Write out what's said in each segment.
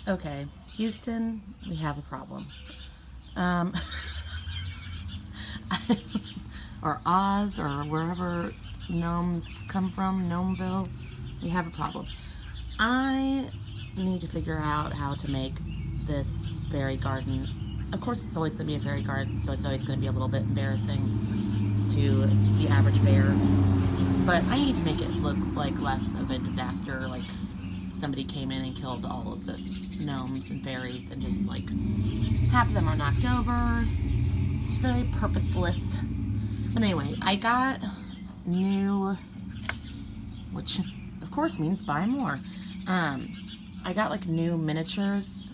Okay, Houston, we have a problem. Um, or Oz, or wherever gnomes come from, Gnomeville, we have a problem. I need to figure out how to make this fairy garden. Of course, it's always going to be a fairy garden, so it's always going to be a little bit embarrassing to the average bear. But I need to make it look like less of a disaster, like somebody came in and killed all of the gnomes and fairies, and just like half of them are knocked over. It's very purposeless. But anyway, I got new, which of course means buy more. I got like new miniatures,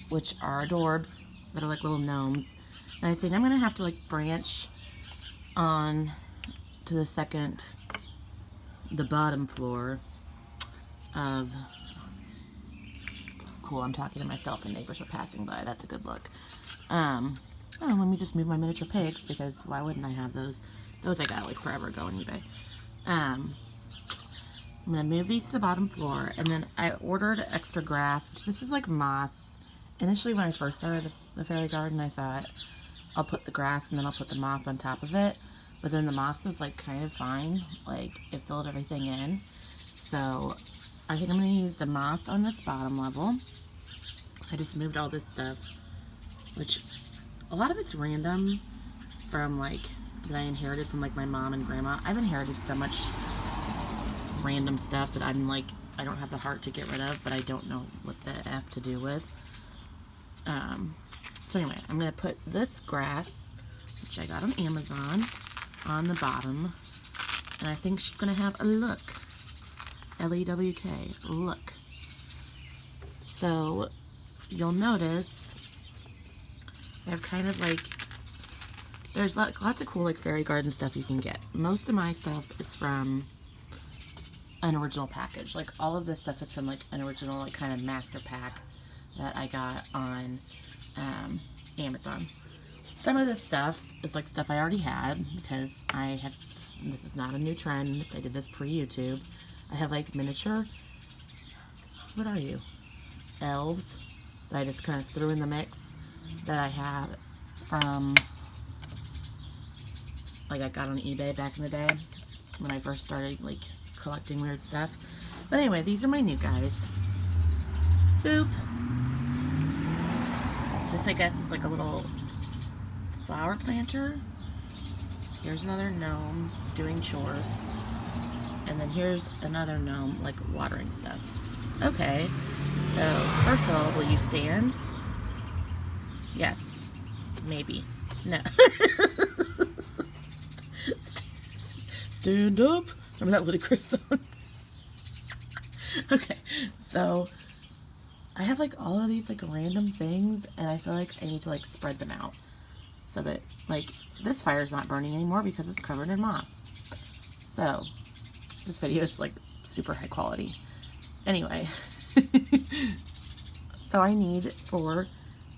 which are adorbs, that are like little gnomes. And I think I'm gonna have to like branch on to the bottom floor of, cool, I'm talking to myself and neighbors are passing by. That's a good look. Oh, let me just move my miniature pigs, because why wouldn't I have those? Those I got like forever ago on eBay. I'm gonna move these to the bottom floor, and then I ordered extra grass, which this is like moss. Initially, when I first started the fairy garden, I thought I'll put the grass and then I'll put the moss on top of it. But then the moss was like kind of fine, like it filled everything in. So I think I'm gonna use the moss on this bottom level. I just moved all this stuff, which a lot of it's random from like that I inherited from like my mom and grandma. I've inherited so much random stuff that I'm like, I don't have the heart to get rid of, but I don't know what the F to do with. So anyway, I'm gonna put this grass, which I got on Amazon, on the bottom, and I think she's gonna have a look. L-E-W-K, look. So you'll notice I have kind of like, there's lots of cool like fairy garden stuff you can get. Most of my stuff is from an original package. Like all of this stuff is from like an original like kind of master pack that I got on Amazon. Some of this stuff is like stuff I already had, because this is not a new trend. I did this pre-YouTube. I have like miniature, what are you? Elves that I just kind of threw in the mix, that I have from, like I got on eBay back in the day when I first started like collecting weird stuff. But anyway, these are my new guys. Boop. This I guess is like a little flower planter. Here's another gnome doing chores. And then here's another gnome like watering stuff. Okay, so first of all, will you stand? Yes. Maybe. No. Stand up. Remember that ludicrous song? Okay, so I have like all of these like random things, and I feel like I need to like spread them out so that like this fire's not burning anymore because it's covered in moss. So this video is like super high quality. Anyway, so I need for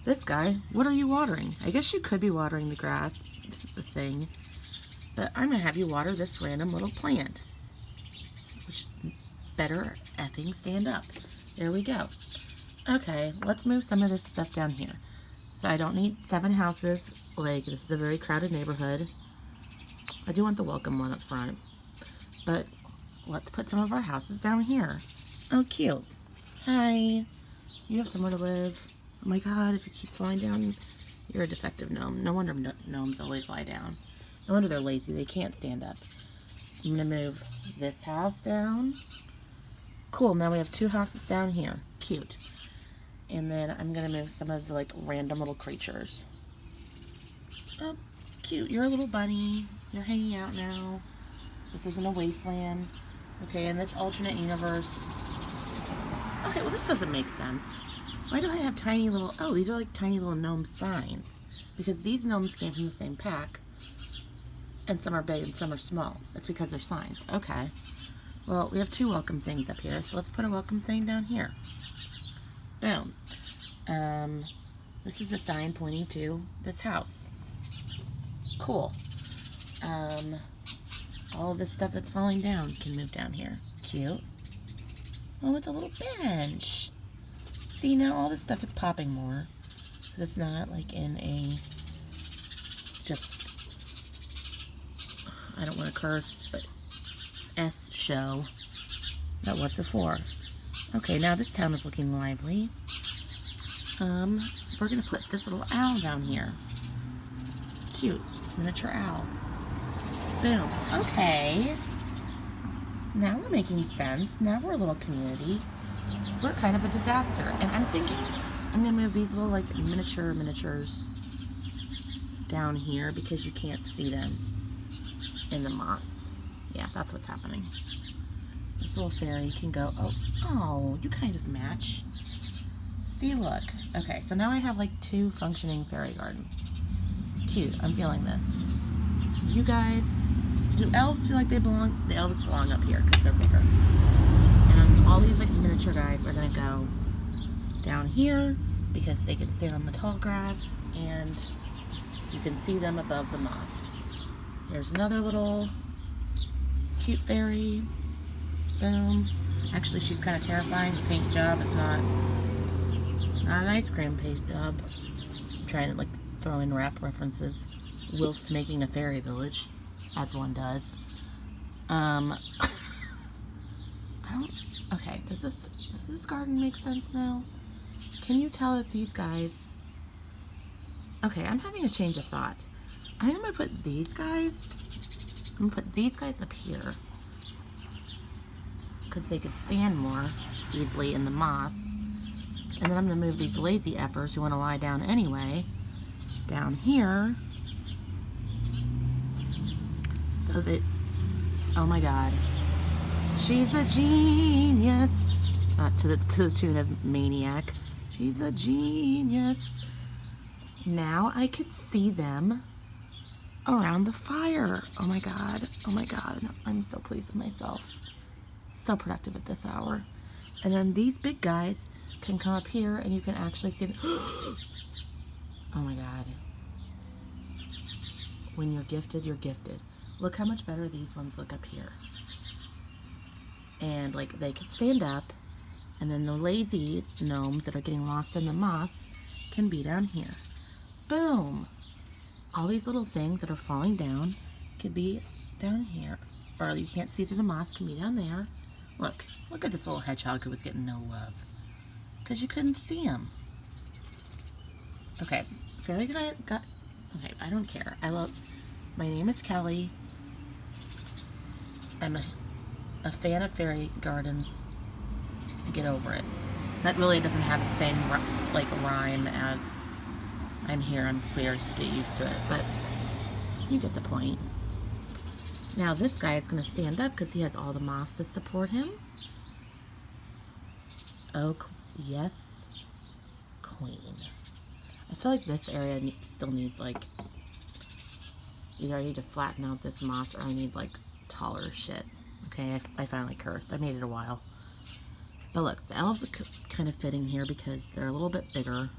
this guy, what are you watering? I guess you could be watering the grass. This is the thing. But I'm gonna have you water this random little plant, which better effing stand up. There we go. Okay, let's move some of this stuff down here. So I don't need 7 houses. Like, this is a very crowded neighborhood. I do want the welcome one up front. But let's put some of our houses down here. Oh, cute. Hi. You have somewhere to live. Oh my god, if you keep falling down, you're a defective gnome. No wonder gnomes always lie down. No wonder they're lazy. They can't stand up. I'm going to move this house down. Cool, now we have 2 houses down here. Cute. And then I'm going to move some of the like random little creatures. Oh, cute. You're a little bunny. You're hanging out now. This isn't a wasteland. Okay, in this alternate universe. Okay, well this doesn't make sense. Why do I have tiny little, oh, these are like tiny little gnome signs. Because these gnomes came from the same pack. And some are big and some are small. That's because they're signs. Okay. Well, we have 2 welcome things up here, so let's put a welcome thing down here. Boom. This is a sign pointing to this house. Cool. All of this stuff that's falling down can move down here. Cute. Oh, it's a little bench. See, now all this stuff is popping more. It's not like in a just, I don't want to curse, but S show that was before. Okay, now this town is looking lively. We're gonna put this little owl down here. Cute, miniature owl. Boom. Okay. Now we're making sense. Now we're a little community. We're kind of a disaster. And I'm thinking I'm gonna move these little like miniatures down here because you can't see them in the moss. Yeah, that's what's happening. This little fairy can go, oh, you kind of match. See, look. Okay, so now I have like 2 functioning fairy gardens. Cute, I'm feeling this. You guys, do elves feel like they belong? The elves belong up here because they're bigger. And all these like miniature guys are gonna go down here because they can stand on the tall grass and you can see them above the moss. Here's another little cute fairy. Boom. Actually, she's kind of terrifying. The paint job is not an ice cream paint job. I'm trying to like throw in rap references whilst making a fairy village, as one does. I don't. Okay, does this garden make sense now? Can you tell that these guys? Okay, I'm having a change of thought. I'm gonna put these guys. I'm gonna put these guys up here because they could stand more easily in the moss. And then I'm gonna move these lazy effers who want to lie down anyway down here so that, oh my god, she's a genius. To the tune of Maniac. She's a genius. Now I could see them around the fire. Oh my god. Oh my god. I'm so pleased with myself. So productive at this hour. And then these big guys can come up here and you can actually see them. Oh my god. When you're gifted, you're gifted. Look how much better these ones look up here. And like they can stand up, and then the lazy gnomes that are getting lost in the moss can be down here. Boom! All these little things that are falling down could be down here. Or you can't see through the moss, can be down there. Look at this little hedgehog who was getting no love. Because you couldn't see him. Okay, fairy guy got... Okay, I don't care. My name is Kelly. I'm a fan of fairy gardens. Get over it. That really doesn't have the same like rhyme as I'm here, I'm queer, get used to it, but you get the point. Now this guy is going to stand up because he has all the moss to support him. Oh, yes, queen. I feel like this area still needs like, either I need to flatten out this moss or I need like taller shit. Okay, I finally cursed. I made it a while. But look, the elves are kind of fitting here because they're a little bit bigger.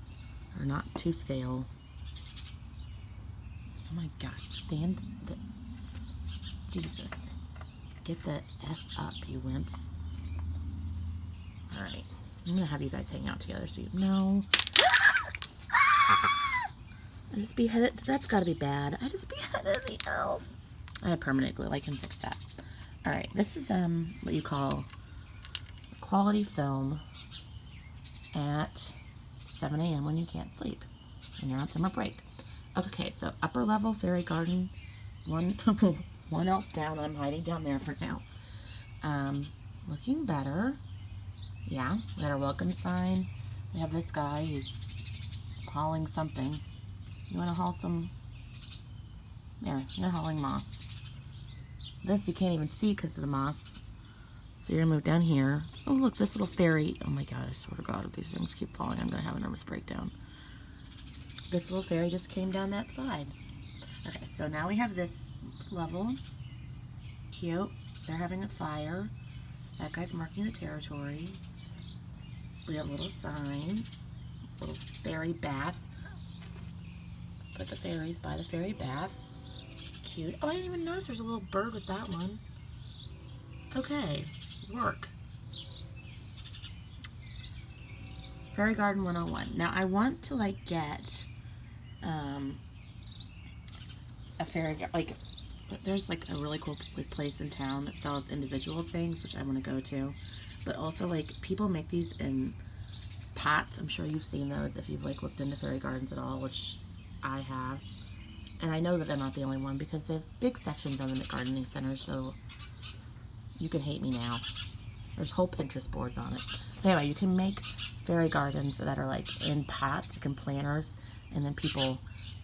They're not to scale. Oh my god, stand the... Jesus. Get the F up, you wimps. Alright, I'm gonna have you guys hang out together so you know. I just beheaded... That's gotta be bad. I just beheaded the elf. I have permanent glue. I can fix that. Alright, this is what you call quality film at 7 a.m. when you can't sleep and you're on summer break. Okay, so upper level fairy garden, one elf down. I'm hiding down there for now. Looking better. Yeah, we got our welcome sign. We have this guy who's hauling something. You want to haul some? There, you're hauling moss. This you can't even see because of the moss. So you're gonna move down here. Oh look, this little fairy. Oh my god, I swear to god, if these things keep falling, I'm gonna have a nervous breakdown. This little fairy just came down that side. Okay, so now we have this level. Cute. They're having a fire. That guy's marking the territory. We have little signs. Little fairy bath. Put the fairies by the fairy bath. Cute. Oh, I didn't even notice there's a little bird with that one. Okay. Work. Fairy Garden 101. Now, I want to, like, get, a fairy, like, there's, like, a really cool place in town that sells individual things, which I want to go to. But also, like, people make these in pots. I'm sure you've seen those if you've, like, looked into fairy gardens at all, which I have. And I know that I'm not the only one because they have big sections on them at gardening centers, so you can hate me now. There's whole Pinterest boards on it. Anyway, you can make fairy gardens that are like in pots, like in planters, and then people,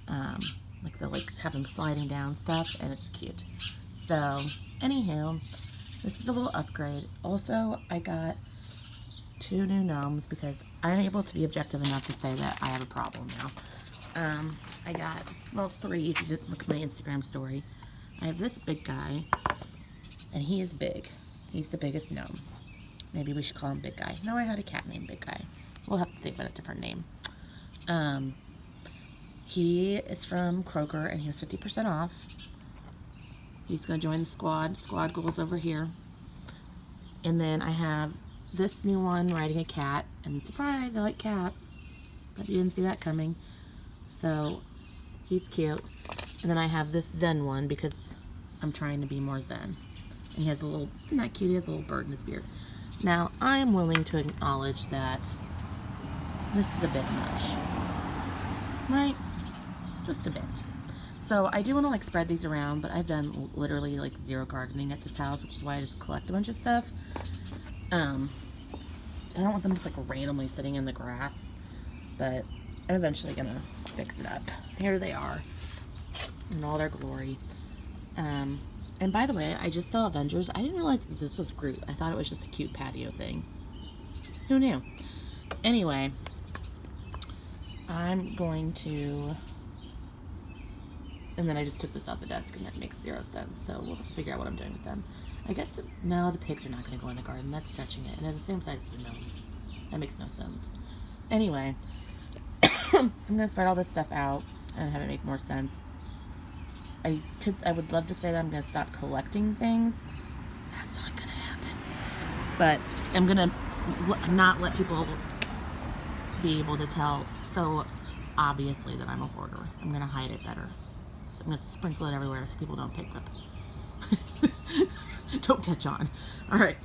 like they'll like have them sliding down stuff, and it's cute. So, anywho, this is a little upgrade. Also, I got 2 new gnomes because I'm able to be objective enough to say that I have a problem now. I got, well, 3 if you didn't look at my Instagram story. I have this big guy, and he is big. He's the biggest gnome. Maybe we should call him Big Guy. No, I had a cat named Big Guy. We'll have to think about a different name. He is from Kroger, and he was 50% off. He's going to join the squad. Squad goes over here. And then I have this new one riding a cat. And surprise, I like cats. But you didn't see that coming. So, he's cute. And then I have this Zen one because I'm trying to be more Zen. And he has a little, isn't that cute? He has a little bird in his beard. Now, I am willing to acknowledge that this is a bit much. Right? Just a bit. So, I do want to, like, spread these around, but I've done literally, like, 0 gardening at this house, which is why I just collect a bunch of stuff. So I don't want them just, like, randomly sitting in the grass. But I'm eventually going to fix it up. Here they are in all their glory. And by the way, I just saw Avengers. I didn't realize that this was Groot. I thought it was just a cute patio thing. Who knew? Anyway, I'm going to... And then I just took this off the desk, and that makes 0 sense. So we'll have to figure out what I'm doing with them. I guess... No, the pigs are not going to go in the garden. That's stretching it. And they're the same size as the gnomes. That makes no sense. Anyway, I'm going to spread all this stuff out and have it make more sense. I would love to say that I'm going to stop collecting things. That's not going to happen. But I'm going to not let people be able to tell so obviously that I'm a hoarder. I'm going to hide it better. So I'm going to sprinkle it everywhere so people don't pick up. Don't catch on. All right.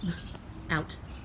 Out.